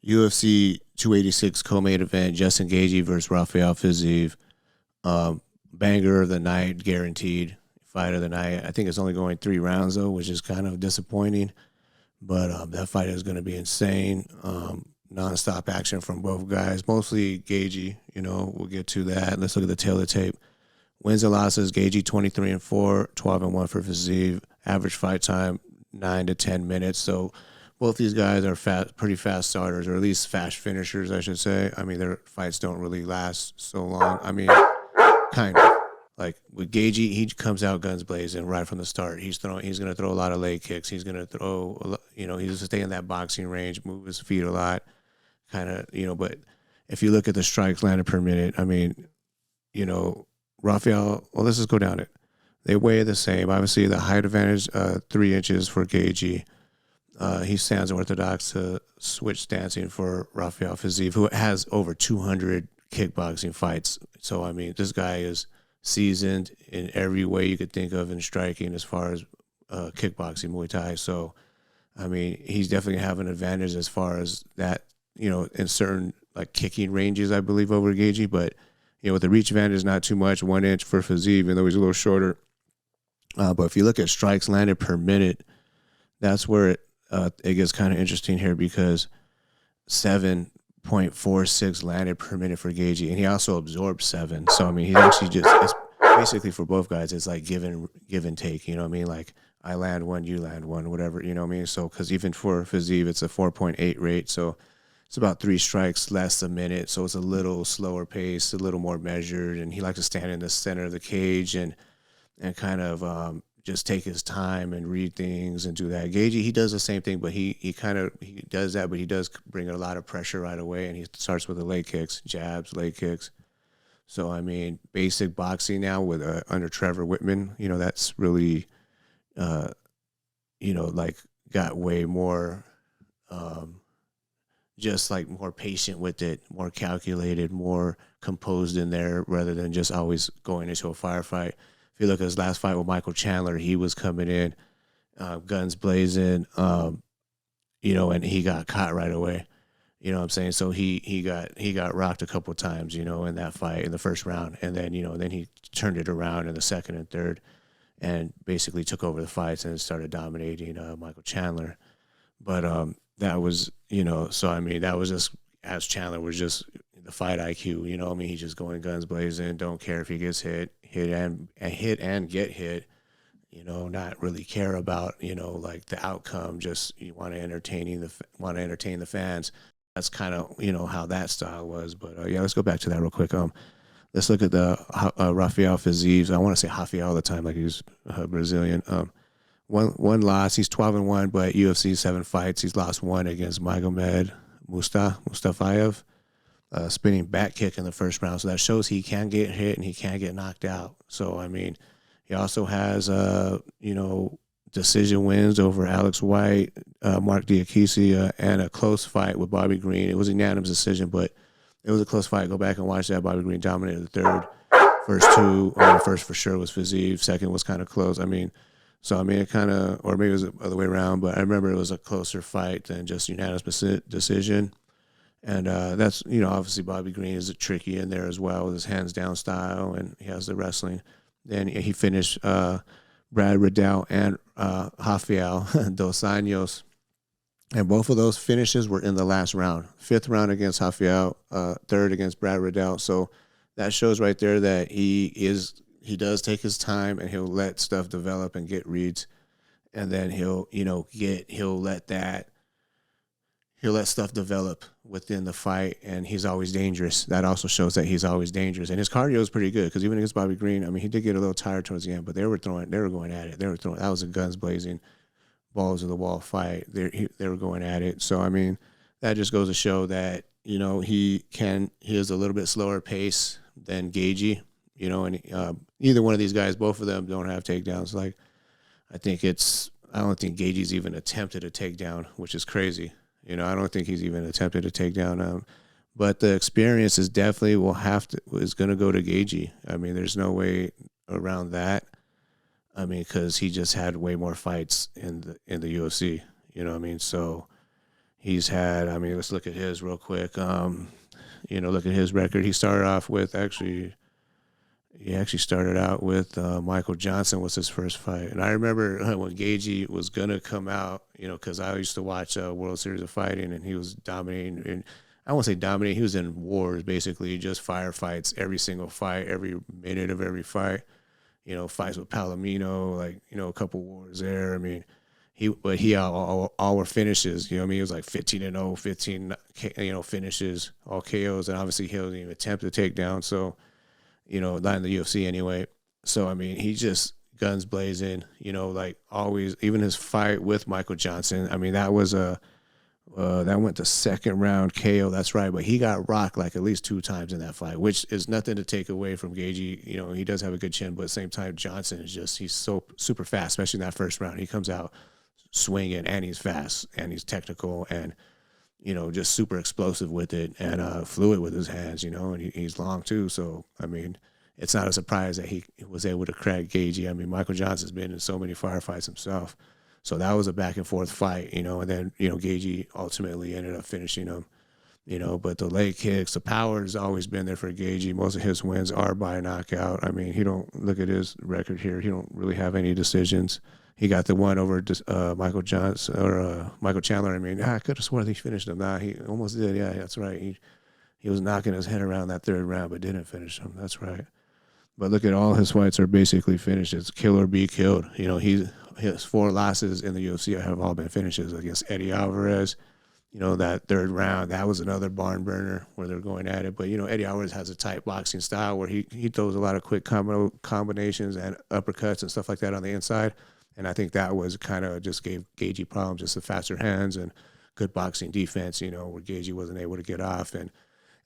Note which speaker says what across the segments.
Speaker 1: UFC 286 co-main event: Justin Gaethje versus Rafael Fiziev. Banger of the night, guaranteed fight of the night. I think it's only going 3 rounds though, which is kind of disappointing. But that fight is going to be insane. Non-stop action from both guys, mostly Gaethje. We'll get to that. Let's look at the tail of the tape. Wins and losses: Gaethje 23-4, 12-1 for Fiziev. Average fight time 9 to 10 minutes. So both these guys are pretty fast starters, or at least fast finishers, I should say. I mean, their fights don't really last so long. I mean, kind of. Like with Gaethje, he comes out guns blazing right from the start. He's going to throw a lot of leg kicks. He's going to throw, he's going to stay in that boxing range, move his feet a lot, kind of, But if you look at the strikes landed per minute, I mean, Rafael. Well, let's just go down it. They weigh the same. Obviously, the height advantage, 3 inches for Gaethje. He stands orthodox to switch stancing for Rafael Fiziev, who has over 200 kickboxing fights. So, I mean, this guy is seasoned in every way you could think of in striking as far as kickboxing, Muay Thai. So, I mean, he's definitely have an advantage as far as that, in certain like kicking ranges, I believe, over Gaethje. But, with the reach advantage, not too much, 1 inch for Fiziev, even though he's a little shorter. But if you look at strikes landed per minute, that's where it gets kind of interesting here, because 7.46 landed per minute for Gaethje, and he also absorbed 7. So I mean, he actually it's basically for both guys. It's like give and take. You know what I mean? Like I land one, you land one, whatever. You know what I mean? So because even for Fiziev, it's a 4.8 rate, so it's about 3 strikes less a minute. So it's a little slower pace, a little more measured, and he likes to stand in the center of the cage and kind of just take his time and read things and do that. Gaethje, he does the same thing, but he does that, but he does bring a lot of pressure right away, and he starts with the leg kicks, jabs, leg kicks. So, I mean, basic boxing now with under Trevor Whitman, that's really, like got way more, just like more patient with it, more calculated, more composed in there, rather than just always going into a firefight. If you look at his last fight with Michael Chandler, he was coming in, guns blazing, and he got caught right away. You know what I'm saying? So he got rocked a couple of times, in that fight in the first round, and then then he turned it around in the second and third, and basically took over the fights and started dominating Michael Chandler. But that was so I mean that was just as Chandler was just the fight IQ. I mean he's just going guns blazing, don't care if he gets hit and get hit. Not really care about like the outcome. Just you want to entertain the fans. That's kind of how that style was. But yeah, let's go back to that real quick. Let's look at the Rafael Fiziev. I want to say Rafael all the time, like he's Brazilian. One loss. He's 12-1, but UFC 7 fights. He's lost 1 against Magomed Mustafayev. Spinning back kick in the first round. So that shows he can get hit and he can get knocked out. So, I mean, he also has, decision wins over Alex White, Mark Diakisi, and a close fight with Bobby Green. It was a unanimous decision, but it was a close fight. Go back and watch that. Bobby Green dominated the third. First 2, first for sure was Fiziev. Second was kind of close. I mean, it kind of, or maybe it was the other way around, but I remember it was a closer fight than just unanimous decision. And that's, obviously Bobby Green is a tricky in there as well with his hands down style, and he has the wrestling. Then he finished Brad Riddell and Rafael Dos Anjos. And both of those finishes were in the last round. 5th round against Rafael, 3rd against Brad Riddell. So that shows right there that he does take his time, and he'll let stuff develop and get reads. And then he'll let stuff develop within the fight, and he's always dangerous. That also shows that he's always dangerous. And his cardio is pretty good, because even against Bobby Green, I mean, he did get a little tired towards the end, but they were going at it. That was a guns blazing, balls to the wall fight. They were going at it. So, I mean, that just goes to show that, he has a little bit slower pace than Gaethje, and either one of these guys, both of them don't have takedowns. Like, I don't think Gaethje's even attempted a takedown, which is crazy. I don't think he's even attempted a takedown. But the experience is definitely is going to go to Gaethje. I mean, there's no way around that. I mean, because he just had way more fights in the UFC. You know what I mean? So he's had. I mean, let's look at his real quick. Look at his record. He started off with actually. He actually started out with Michael Johnson was his first fight, and I remember when Gaethje was gonna come out, because I used to watch World Series of Fighting, and he was dominating. And I won't say dominating; he was in wars, basically, just firefights every single fight, every minute of every fight. Fights with Palomino, like a couple wars there. I mean, he all were finishes. You know what I mean? It was like 15-0, 15 finishes, all KOs, and obviously he didn't even attempt to take down. So not in the UFC anyway. So, I mean, he just guns blazing, like always, even his fight with Michael Johnson. I mean, that was that went to second round KO. That's right. But he got rocked like at least 2 times in that fight, which is nothing to take away from Gaethje. He does have a good chin, but at the same time, Johnson is he's so super fast, especially in that first round. He comes out swinging, and he's fast, and he's technical, and just super explosive with it, and fluid with his hands, and he's long too. So, I mean, it's not a surprise that he was able to crack Gaethje. I mean, Michael Johnson's been in so many firefights himself. So that was a back and forth fight, and then, Gaethje ultimately ended up finishing him, but the leg kicks, the power has always been there for Gaethje. Most of his wins are by knockout. I mean, he don't look at his record here. He don't really have any decisions. He got the one over Michael Johnson or Michael Chandler. I mean, I could have sworn he finished him. Nah, he almost did. Yeah, that's right. He was knocking his head around that third round, but didn't finish him. That's right. But look at all his fights are basically finishes. Kill or be killed. His 4 losses in the UFC have all been finishes against Eddie Alvarez. That third round, that was another barn burner where they're going at it. But, Eddie Alvarez has a tight boxing style where he throws a lot of quick combinations and uppercuts and stuff like that on the inside. And I think that was kind of just gave Gaethje problems, just the faster hands and good boxing defense, where Gaethje wasn't able to get off. And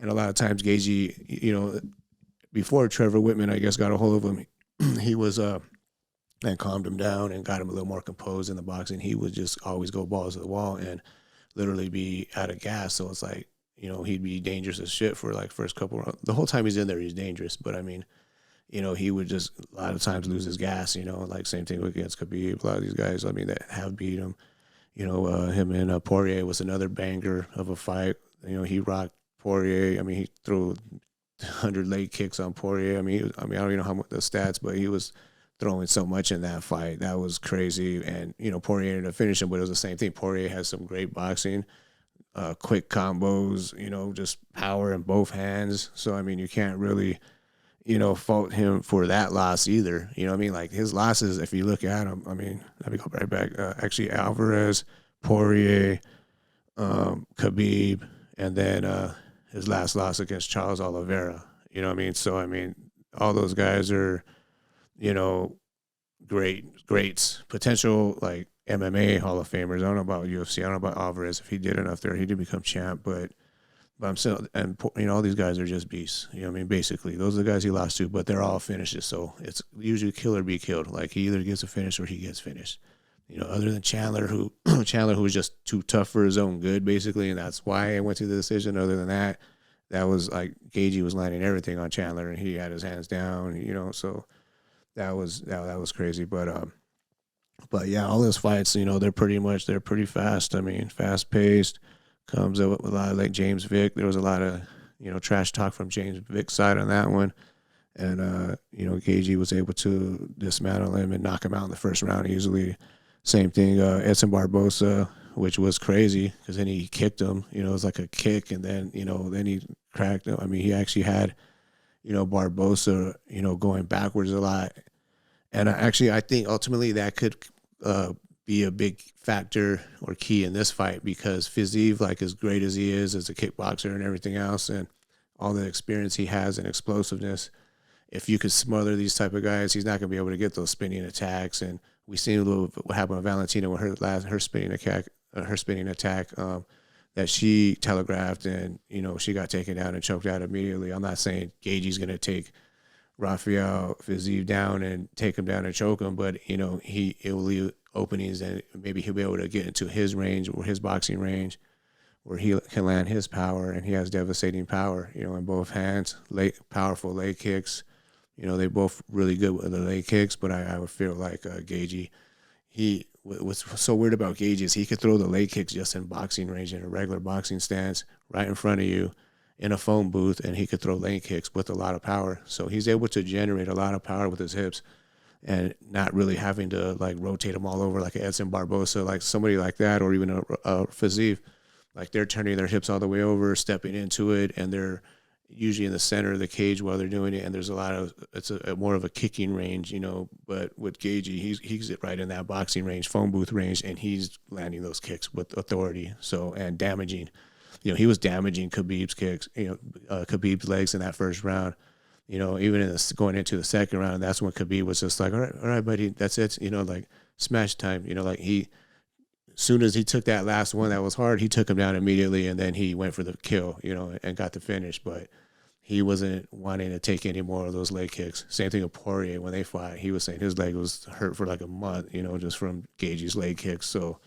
Speaker 1: a lot of times Gaethje, before Trevor Whitman, I guess, got a hold of him, he was and calmed him down and got him a little more composed in the boxing. He would just always go balls to the wall and literally be out of gas. So it's like, he'd be dangerous as shit for like first couple rounds. The whole time he's in there, he's dangerous. But I mean, he would just a lot of times lose his gas, like same thing against Khabib. A lot of these guys, I mean, that have beat him. Him and Poirier was another banger of a fight. He rocked Poirier. I mean, he threw 100 leg kicks on Poirier. I don't even know how much the stats, but he was throwing so much in that fight. That was crazy. And, Poirier ended up finishing, but it was the same thing. Poirier has some great boxing, quick combos, just power in both hands. So, I mean, you can't really fault him for that loss either. You know what I mean? Like his losses, if you look at them, I mean, let me go right back. Actually, Alvarez, Poirier, Khabib, and then his last loss against Charles Oliveira. You know what I mean? So, I mean, all those guys are, greats, potential like MMA Hall of Famers. I don't know about UFC. I don't know about Alvarez. If he did enough there, he did become champ, but I'm still, and all these guys are just beasts. You know what I mean? Basically, those are the guys he lost to, but they're all finishes. So it's usually kill or be killed. Like he either gets a finish or he gets finished. Other than Chandler, who was just too tough for his own good, basically, and that's why I went to the decision. Other than that, that was like Gaethje was landing everything on Chandler, and he had his hands down. So that was crazy. But yeah, all those fights, they're pretty fast. I mean, fast paced. Comes up with a lot of like James Vick. There was a lot of, trash talk from James Vick's side on that one. And, Gaethje was able to dismantle him and knock him out in the first round easily. Same thing, Edson Barbosa, which was crazy because then he kicked him. It was like a kick, and then, then he cracked him. I mean, he actually had, Barbosa, going backwards a lot. And I think ultimately that could be a big factor or key in this fight because Fiziev, like as great as he is as a kickboxer and everything else, and all the experience he has and explosiveness, if you could smother these type of guys, he's not going to be able to get those spinning attacks. And we seen a little what happened with Valentina with her spinning attack, that she telegraphed, and she got taken down and choked out immediately. I'm not saying Gaethje's going to take Rafael Fiziev down and take him down and choke him, but it will leave openings, and maybe he'll be able to get into his range or his boxing range where he can land his power, and he has devastating power, in both hands, powerful leg kicks. They both really good with the leg kicks, but I would feel like Gaethje, he what's so weird about Gaethje is he could throw the leg kicks just in boxing range in a regular boxing stance right in front of you in a phone booth, and he could throw leg kicks with a lot of power. So he's able to generate a lot of power with his hips and not really having to like rotate them all over like an Edson Barbosa, like somebody like that, or even a Fiziev. Like they're turning their hips all the way over, stepping into it, and they're usually in the center of the cage while they're doing it. And there's a lot of it's a more of a kicking range, But with Gaethje, he's right in that boxing range, phone booth range, and he's landing those kicks with authority. So and damaging. He was damaging Khabib's kicks, Khabib's legs in that first round. Even going into the second round, that's when Khabib was just like, all right, buddy, that's it. Like smash time. Like as soon as he took that last one that was hard, he took him down immediately, and then he went for the kill, and got the finish. But he wasn't wanting to take any more of those leg kicks. Same thing with Poirier when they fought. He was saying his leg was hurt for like a month, just from Gaethje's leg kicks. So,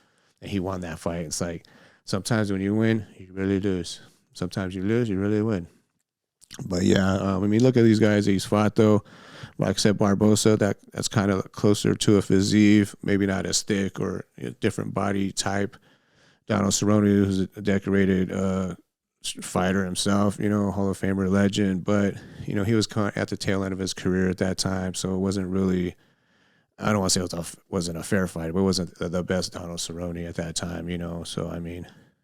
Speaker 1: and he won that fight. It's like sometimes when you win, you really lose. Sometimes you lose, you really win. But yeah, look at these guys that he's fought though. Like I said, Barbosa, that's kind of closer to a Fiziev, maybe not as thick or a different body type. Donald Cerrone, who's a decorated fighter himself, Hall of Famer legend, but he was at the tail end of his career at that time, so it wasn't really. I don't want to say it wasn't a fair fight, but it wasn't the best Donald Cerrone at that time, So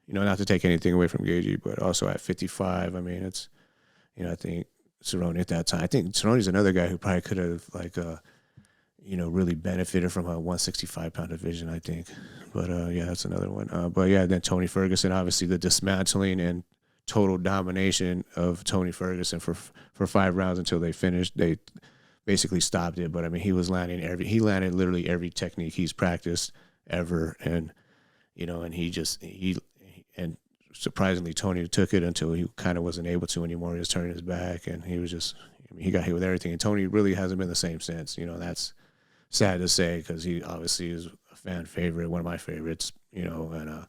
Speaker 1: not to take anything away from Gaethje, but also at 55, it's. I think Cerrone at that time. I think Cerrone's another guy who probably could have really benefited from a 165-pound division. I think, but yeah, that's another one. But yeah, then Tony Ferguson, obviously the dismantling and total domination of Tony Ferguson for 5 rounds until they finished. They basically stopped it, but he landed literally every technique he's practiced ever, and and and surprisingly, Tony took it until he kind of wasn't able to anymore. He was turning his back, and he was just he got hit with everything. And Tony really hasn't been the same since. That's sad to say because he obviously is a fan favorite, one of my favorites. And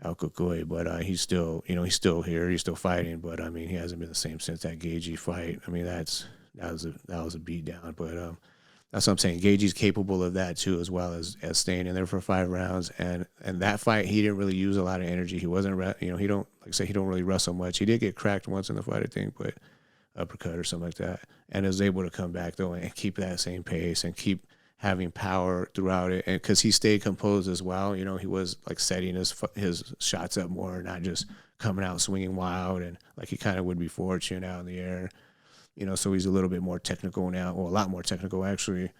Speaker 1: Al Kukoy, but he's still he's still here, he's still fighting, but he hasn't been the same since that Gaethje fight. That was a beat down, but that's what I'm saying. Gaethje's capable of that too, as well as staying in there for 5 rounds. And that fight, he didn't really use a lot of energy. He wasn't, he don't, like I say, he don't really wrestle much. He did get cracked once in the fight, I think, but uppercut or something like that. And was able to come back though and keep that same pace and keep having power throughout it. And because he stayed composed as well, he was like setting his shots up more, not just coming out swinging wild and like he kind of would before, chin out in the air. So he's a little bit more technical now, well, a lot more technical actually,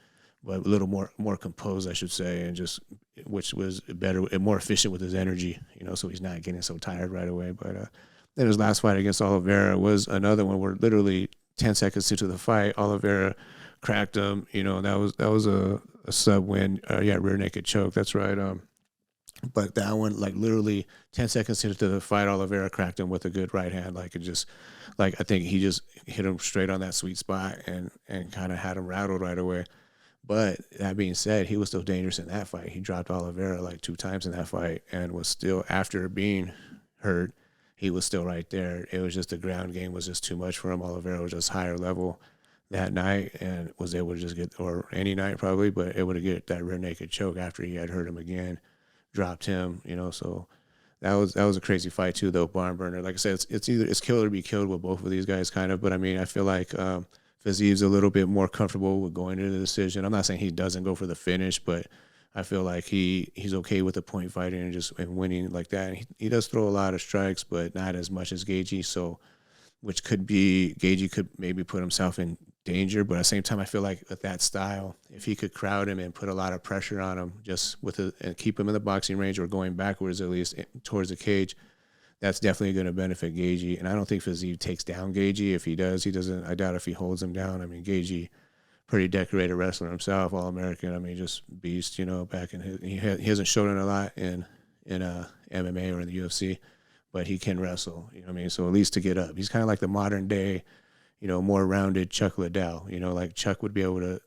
Speaker 1: but a little more composed, I should say, and just which was better and more efficient with his energy, so he's not getting so tired right away. But then his last fight against Oliveira was another one where literally 10 seconds into the fight, Oliveira cracked him. That was a sub win. Rear naked choke. That's right. But that one, like literally 10 seconds into the fight, Oliveira cracked him with a good right hand. I think he just hit him straight on that sweet spot and kind of had him rattled right away. But that being said, he was still dangerous in that fight. He dropped Oliveira like 2 times in that fight and was still, after being hurt, he was still right there. It was just the ground game was just too much for him. Oliveira was just higher level that night and was able to just get, or any night probably, but able to get that rear naked choke after he had hurt him again. Dropped him, so that was a crazy fight too, though. Barn burner. Like I said, it's kill or be killed with both of these guys, kind of. But I feel like Fiziev's a little bit more comfortable with going into the decision. I'm not saying he doesn't go for the finish, but I feel like he's okay with the point fighting and winning like that. And he does throw a lot of strikes, but not as much as Gaethje. So, which could be Gaethje could maybe put himself in danger, but at the same time, I feel like with that style, if he could crowd him and put a lot of pressure on him, just and keep him in the boxing range or going backwards at least towards the cage, that's definitely going to benefit Gaethje. And I don't think Fiziev takes down Gaethje. If he does, he doesn't. I doubt if he holds him down. Gaethje, pretty decorated wrestler himself, All-American. Just beast. Back in he hasn't shown it a lot in MMA or in the UFC, but he can wrestle. So at least to get up, he's kind of like the modern day, more rounded Chuck Liddell. Like Chuck would be able to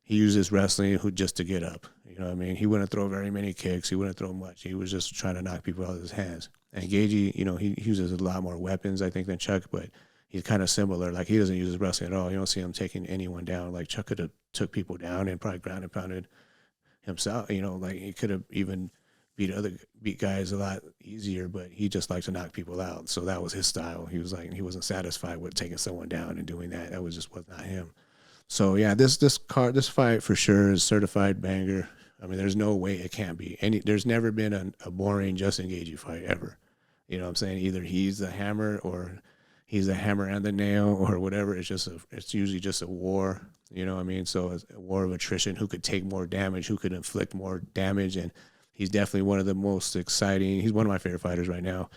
Speaker 1: he uses wrestling just to get up. He wouldn't throw very many kicks. He wouldn't throw much. He was just trying to knock people out of his hands. And Gaethje, he uses a lot more weapons, I think, than Chuck, but he's kind of similar. Like he doesn't use his wrestling at all. You don't see him taking anyone down. Like Chuck could have took people down and probably ground and pounded himself. You know, like he could have even beat guys a lot easier, but he just liked to knock people out. So that was his style. He was like, he wasn't satisfied with taking someone down and doing that. That was not him. So yeah, this fight for sure is certified banger. I mean, there's no way it can't be. There's never been a boring Justin Gaethje fight ever. You know what I'm saying? Either he's the hammer or he's the hammer and the nail or whatever. It's usually just a war. You know what I mean? So it's a war of attrition. Who could take more damage? Who could inflict more damage? And he's definitely one of the most exciting. He's one of my favorite fighters right now,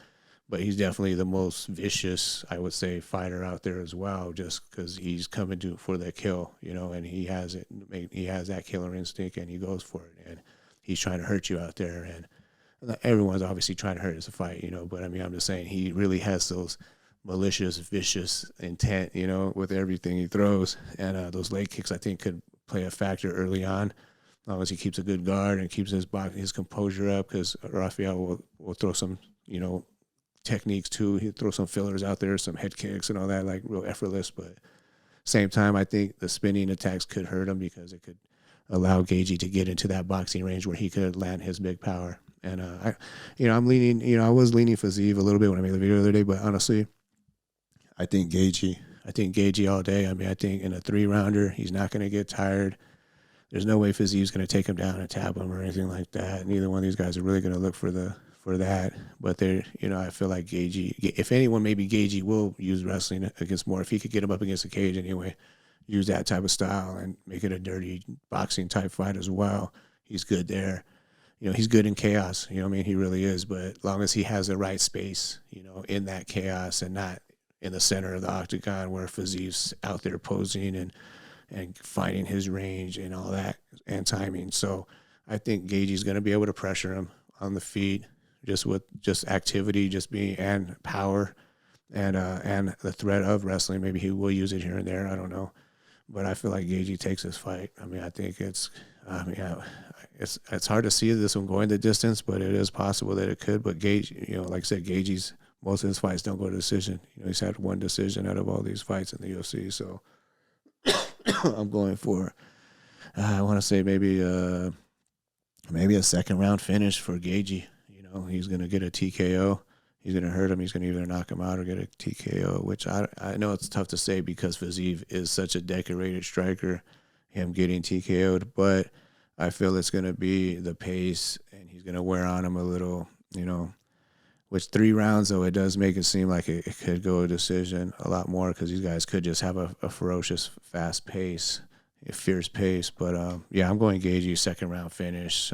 Speaker 1: but he's definitely the most vicious, I would say, fighter out there as well. Just because he's coming to for the kill, you know, and he has it. He has that killer instinct, and he goes for it. And he's trying to hurt you out there. And everyone's obviously trying to hurt us a fight, you know. But I mean, I'm just saying he really has those malicious, vicious intent, you know, with everything he throws. And those leg kicks, I think, could play a factor early on, as long as he keeps a good guard and keeps his composure up. Because Rafael will throw some, you know, techniques too. He'll throw some fillers out there, some head kicks and all that, like real effortless. But same time, I think the spinning attacks could hurt him because it could allow Gaethje to get into that boxing range where he could land his big power. And I'm leaning, I was leaning Fiziev a little bit when I made the video the other day, but honestly, I think Gaethje all day. I mean, I think in a 3-rounder, he's not going to get tired. There's no way Fiziev's going to take him down and tap him or anything like that. Neither one of these guys are really going to look for that. But they're, I feel like Gaethje, if anyone, maybe Gaethje will use wrestling against more. If he could get him up against the cage anyway, use that type of style and make it a dirty boxing type fight as well. He's good there. He's good in chaos. I mean, he really is. But as long as he has the right space, in that chaos and not in the center of the octagon where Fiziev's out there posing and finding his range and all that and timing. So I think Gaethje's going to be able to pressure him on the feet just with activity, and power and the threat of wrestling. Maybe he will use it here and there. I don't know. But I feel like Gaethje takes this fight. I mean, I think it's hard to see this one going the distance, but it is possible that it could. But Gaethje, like I said, Gaethje's most of his fights don't go to decision. He's had one decision out of all these fights in the UFC. So I'm going for, I want to say maybe a second round finish for Gaethje. He's going to get a TKO. He's going to hurt him. He's going to either knock him out or get a TKO, which I know it's tough to say because Fiziev is such a decorated striker, him getting TKO'd, but I feel it's going to be the pace and he's going to wear on him a little, which 3 rounds, though, it does make it seem like it could go a decision a lot more because these guys could just have a ferocious, fast pace, a fierce pace. But, I'm going Gaethje, second round finish,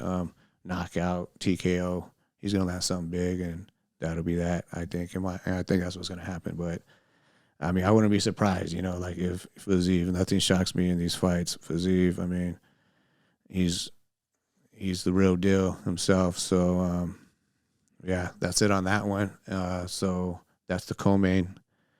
Speaker 1: knockout, TKO. He's going to land something big, and that'll be that, I think. And I think that's what's going to happen. But, I mean, I wouldn't be surprised, like if Fiziev, nothing shocks me in these fights. Fiziev, I mean, he's the real deal himself. So, that's it on that one. So that's the co-main.